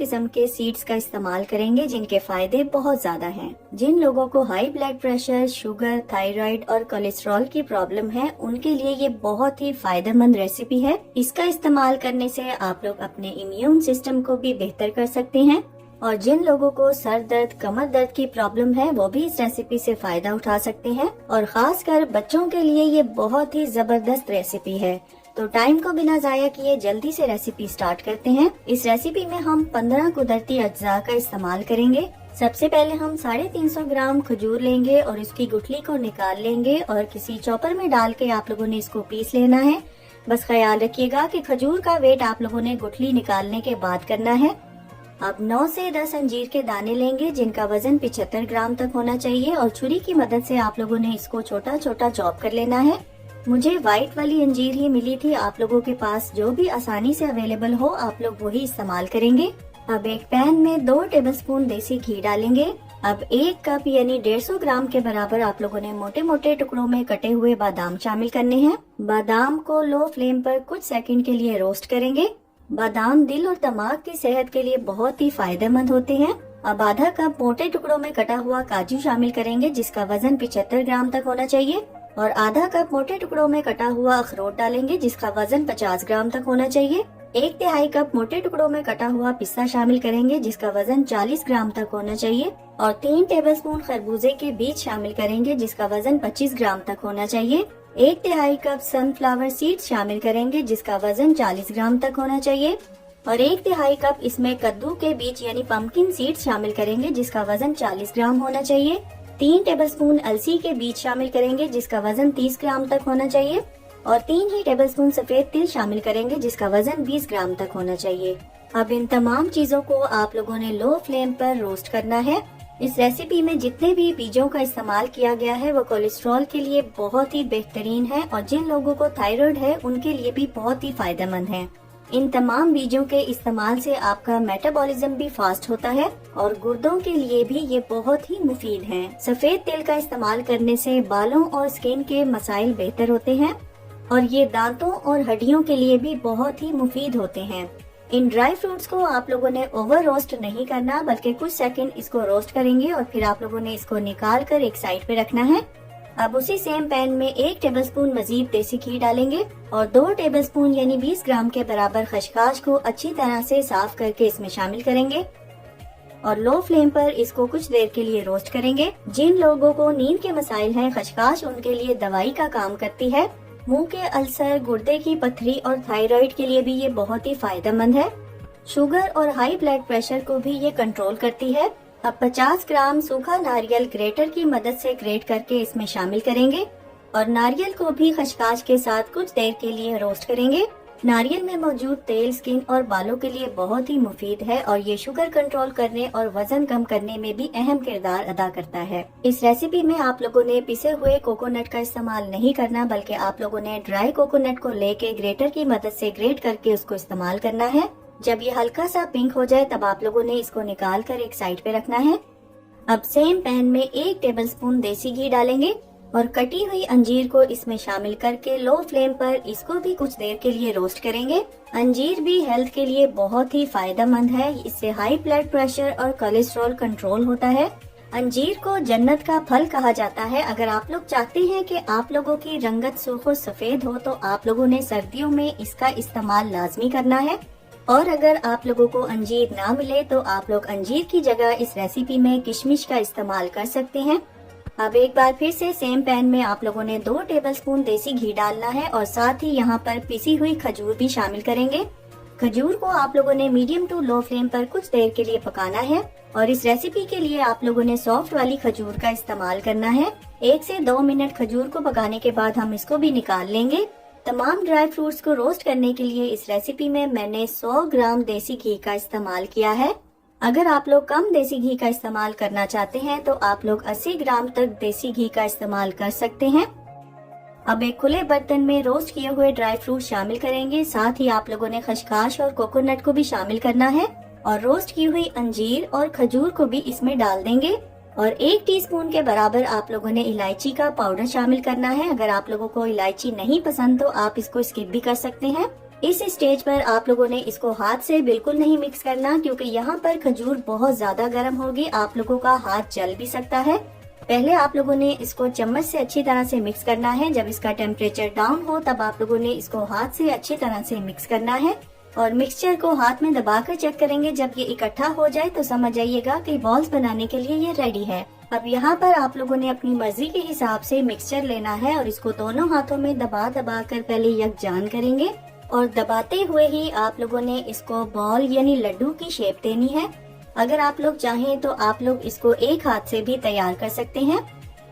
किस्म के सीड्स का इस्तेमाल करेंगे जिनके फायदे बहुत ज्यादा हैं। जिन लोगों को high blood pressure, sugar, thyroid और कोलेस्ट्रॉल की प्रॉब्लम है, उनके लिए ये बहुत ही फायदेमंद रेसिपी है। इसका इस्तेमाल करने से आप लोग अपने इम्यून सिस्टम को भी बेहतर कर सकते हैं और जिन लोगों को सर दर्द, कमर दर्द की प्रॉब्लम है, वो भी इस रेसिपी से फायदा उठा सकते हैं। और खासकर बच्चों के लिए ये बहुत ही जबरदस्त रेसिपी है। तो टाइम को बिना जाया किए जल्दी से रेसिपी स्टार्ट करते हैं। इस रेसिपी में हम 15 कुदरती अज्जा का इस्तेमाल करेंगे। सबसे पहले हम 350 ग्राम खजूर लेंगे और इसकी गुठली को निकाल लेंगे और किसी चॉपर में डाल के आप लोगों ने इसको पीस लेना है। बस ख्याल रखिएगा कि खजूर का वेट आप लोगों ने गुठली निकालने के बाद करना है। अब 9 से 10 अंजीर के दाने लेंगे जिनका वजन 75 ग्राम तक होना चाहिए और छुरी की मदद से आप लोगों ने इसको छोटा छोटा चॉप कर लेना है। मुझे व्हाइट वाली अंजीर ही मिली थी, आप लोगों के पास जो भी आसानी से अवेलेबल हो आप लोग वही इस्तेमाल करेंगे। अब एक पैन में 2 टेबलस्पून देसी घी डालेंगे। अब 1 कप यानी 150 ग्राम के बराबर आप लोगों ने मोटे मोटे टुकड़ों में कटे हुए बादाम शामिल करने हैं। बादाम को लो फ्लेम पर कुछ सेकंड के लिए रोस्ट करेंगे। बादाम दिल और दिमाग की सेहत के लिए बहुत ही फायदेमंद होते हैं। अब आधा कप मोटे टुकड़ों में कटा हुआ काजू शामिल करेंगे जिसका वजन 75 ग्राम तक होना चाहिए और आधा कप मोटे टुकड़ों में कटा हुआ अखरोट डालेंगे जिसका वजन 50 ग्राम तक होना चाहिए। 1/3 कप मोटे टुकड़ों में कटा हुआ पिस्ता शामिल करेंगे जिसका वजन 40 ग्राम तक होना चाहिए और 3 टेबलस्पून खरबूजे के बीज शामिल करेंगे जिसका वजन 25 ग्राम तक होना चाहिए। 1/3 कप सनफ्लावर सीड्स शामिल करेंगे जिसका वजन 40 ग्राम तक होना चाहिए और 1/3 कप इसमें कद्दू के बीज यानी पंपकिन सीड्स शामिल करेंगे जिसका वजन 40 ग्राम होना चाहिए। 3 टेबलस्पून अलसी के बीज शामिल करेंगे जिसका वजन 30 ग्राम तक होना चाहिए और 3 ही टेबलस्पून सफेद तिल शामिल करेंगे जिसका वजन 20 ग्राम तक होना चाहिए। अब इन तमाम चीजों को आप लोगों ने लो फ्लेम पर रोस्ट करना है। इस रेसिपी में जितने भी बीजों का इस्तेमाल किया गया है वो कोलेस्ट्रॉल के लिए बहुत ही बेहतरीन है और जिन लोगों को थायराइड है उनके लिए भी बहुत ही फायदेमंद है। इन तमाम बीजों के इस्तेमाल से आपका मेटाबॉलिज्म भी फास्ट होता है और गुर्दों के लिए भी ये बहुत ही मुफीद है। सफेद तिल का इस्तेमाल करने से बालों और स्किन के मसाइल बेहतर होते हैं और ये दांतों और हड्डियों के लिए भी बहुत ही मुफीद होते हैं। इन ड्राई फ्रूट्स को आप लोगों ने ओवर रोस्ट नहीं करना बल्कि कुछ सेकंड इसको रोस्ट करेंगे और फिर आप लोगों ने इसको निकाल कर एक साइड पे रखना है। अब उसी सेम पैन में 1 टेबलस्पून मजीद देसी घी डालेंगे और 2 टेबलस्पून यानी 20 ग्राम के बराबर खसखस को अच्छी तरह से साफ करके इसमें शामिल करेंगे और लो फ्लेम पर इसको कुछ देर के लिए रोस्ट करेंगे। जिन लोगों को नींद के मसाइल हैं, खसखस उनके लिए दवाई का काम करती है। मुंह के अल्सर, गुर्दे की पथरी और थायराइड के लिए भी ये बहुत ही फायदेमंद है। शुगर और हाई ब्लड प्रेशर को भी ये कंट्रोल करती है। अब 50 ग्राम सूखा नारियल ग्रेटर की मदद से ग्रेट करके इसमें शामिल करेंगे और नारियल को भी खसखस के साथ कुछ देर के लिए रोस्ट करेंगे। नारियल में मौजूद तेल स्किन और बालों के लिए बहुत ही मुफीद है और ये शुगर कंट्रोल करने और वजन कम करने में भी अहम किरदार अदा करता है। इस रेसिपी में आप लोगों ने पिसे हुए कोकोनट का इस्तेमाल नहीं करना बल्कि आप लोगों ने ड्राई कोकोनट को लेके ग्रेटर की मदद से ग्रेट करके उसको इस्तेमाल करना है। जब ये हल्का सा पिंक हो जाए तब आप लोगों ने इसको निकाल कर एक साइड पे रखना है। अब सेम पैन में 1 टेबलस्पून देसी घी डालेंगे और कटी हुई अंजीर को इसमें शामिल करके लो फ्लेम पर इसको भी कुछ देर के लिए रोस्ट करेंगे। अंजीर भी हेल्थ के लिए बहुत ही फायदेमंद है। इससे हाई ब्लड प्रेशर और कोलेस्ट्रॉल कंट्रोल होता है। अंजीर को जन्नत का फल कहा जाता है। अगर आप लोग चाहते हैं कि आप लोगों की रंगत सुर्ख और सफेद हो तो आप लोगों ने सर्दियों में इसका इस्तेमाल लाजमी करना है और अगर आप लोगों को अंजीर ना मिले तो आप लोग अंजीर की जगह इस रेसिपी में किशमिश का इस्तेमाल कर सकते हैं। अब एक बार फिर से सेम पैन में आप लोगों ने 2 टेबलस्पून देसी घी डालना है और साथ ही यहाँ पर पिसी हुई खजूर भी शामिल करेंगे। खजूर को आप लोगों ने मीडियम टू लो फ्लेम पर कुछ देर के लिए पकाना है और इस रेसिपी के लिए आप लोगों ने सॉफ्ट वाली खजूर का इस्तेमाल करना है। 1 से 2 मिनट खजूर को पकाने के बाद हम इसको भी निकाल लेंगे। तमाम ड्राई फ्रूट्स को रोस्ट करने के लिए इस रेसिपी में मैंने 100 ग्राम देसी घी का इस्तेमाल किया है। अगर आप लोग कम देसी घी का इस्तेमाल करना चाहते हैं तो आप लोग 80 ग्राम तक देसी घी का इस्तेमाल कर सकते हैं। अब एक खुले बर्तन में रोस्ट किए हुए ड्राई फ्रूट शामिल करेंगे। साथ ही आप लोगों ने खसखस और कोकोनट को भी शामिल करना है और रोस्ट की हुई अंजीर और खजूर को भी इसमें डाल देंगे और 1 टीस्पून के बराबर आप लोगों ने इलायची का पाउडर शामिल करना है। अगर आप लोगों को इलायची नहीं पसंद तो आप इसको स्किप भी कर सकते हैं। इस स्टेज पर आप लोगों ने इसको हाथ से बिल्कुल नहीं मिक्स करना, क्योंकि यहाँ पर खजूर बहुत ज्यादा गर्म होगी, आप लोगों का हाथ जल भी सकता है। पहले आप लोगों ने इसको चम्मच से अच्छी तरह से मिक्स करना है। जब इसका टेम्परेचर डाउन हो तब आप लोगों ने इसको हाथ से अच्छी तरह से मिक्स करना है और मिक्सचर को हाथ में दबाकर चेक करेंगे। जब ये इकट्ठा हो जाए तो समझ जाइएगा कि बॉल्स बनाने के लिए ये रेडी है। अब यहाँ पर आप लोगों ने अपनी मर्जी के हिसाब से मिक्सचर लेना है और इसको दोनों हाथों में दबा दबा कर पहले यकजान करेंगे और दबाते हुए ही आप लोगों ने इसको बॉल यानी लड्डू की शेप देनी है। अगर आप लोग चाहें तो आप लोग इसको एक हाथ से भी तैयार कर सकते हैं।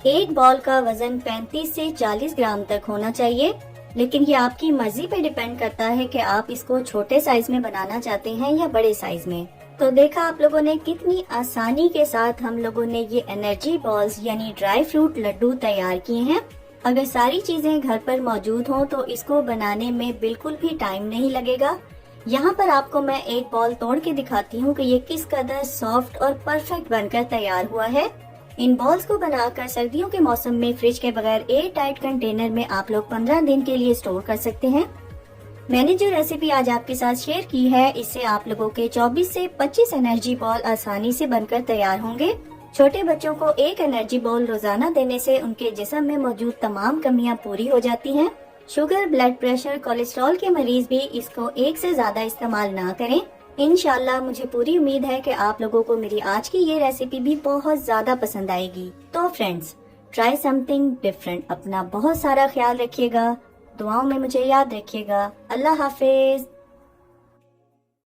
एक बॉल का वजन 35 से 40 ग्राम तक होना चाहिए, लेकिन ये आपकी मर्जी पे डिपेंड करता है कि आप इसको छोटे साइज में बनाना चाहते हैं या बड़े साइज में। तो देखा आप लोगों ने कितनी आसानी के साथ हम लोगों ने ये एनर्जी बॉल्स यानी ड्राई फ्रूट लड्डू तैयार किए हैं। अगर सारी चीजें घर पर मौजूद हों तो इसको बनाने में बिल्कुल भी टाइम नहीं लगेगा। यहाँ पर आपको मैं एक बॉल तोड़ के दिखाती हूँ कि ये किस कदर सॉफ्ट और परफेक्ट बनकर तैयार हुआ है। इन बॉल्स को बनाकर सर्दियों के मौसम में फ्रिज के बगैर एयर टाइट कंटेनर में आप लोग 15 दिन के लिए स्टोर कर सकते हैं। मैंने जो रेसिपी आज आपके साथ शेयर की है, इससे आप लोगों के 24 से 25 एनर्जी बॉल आसानी से बनकर तैयार होंगे। छोटे बच्चों को एक एनर्जी बॉल रोजाना देने से उनके जिस्म में मौजूद तमाम कमियां पूरी हो जाती हैं। शुगर, ब्लड प्रेशर, कोलेस्ट्रॉल के मरीज भी इसको एक से ज्यादा इस्तेमाल ना करें। इंशाल्लाह मुझे पूरी उम्मीद है कि आप लोगों को मेरी आज की ये रेसिपी भी बहुत ज्यादा पसंद आएगी। तो फ्रेंड्स, ट्राई समथिंग डिफरेंट। अपना बहुत सारा ख्याल रखिएगा, दुआओं में मुझे याद रखिएगा। अल्लाह हाफिज।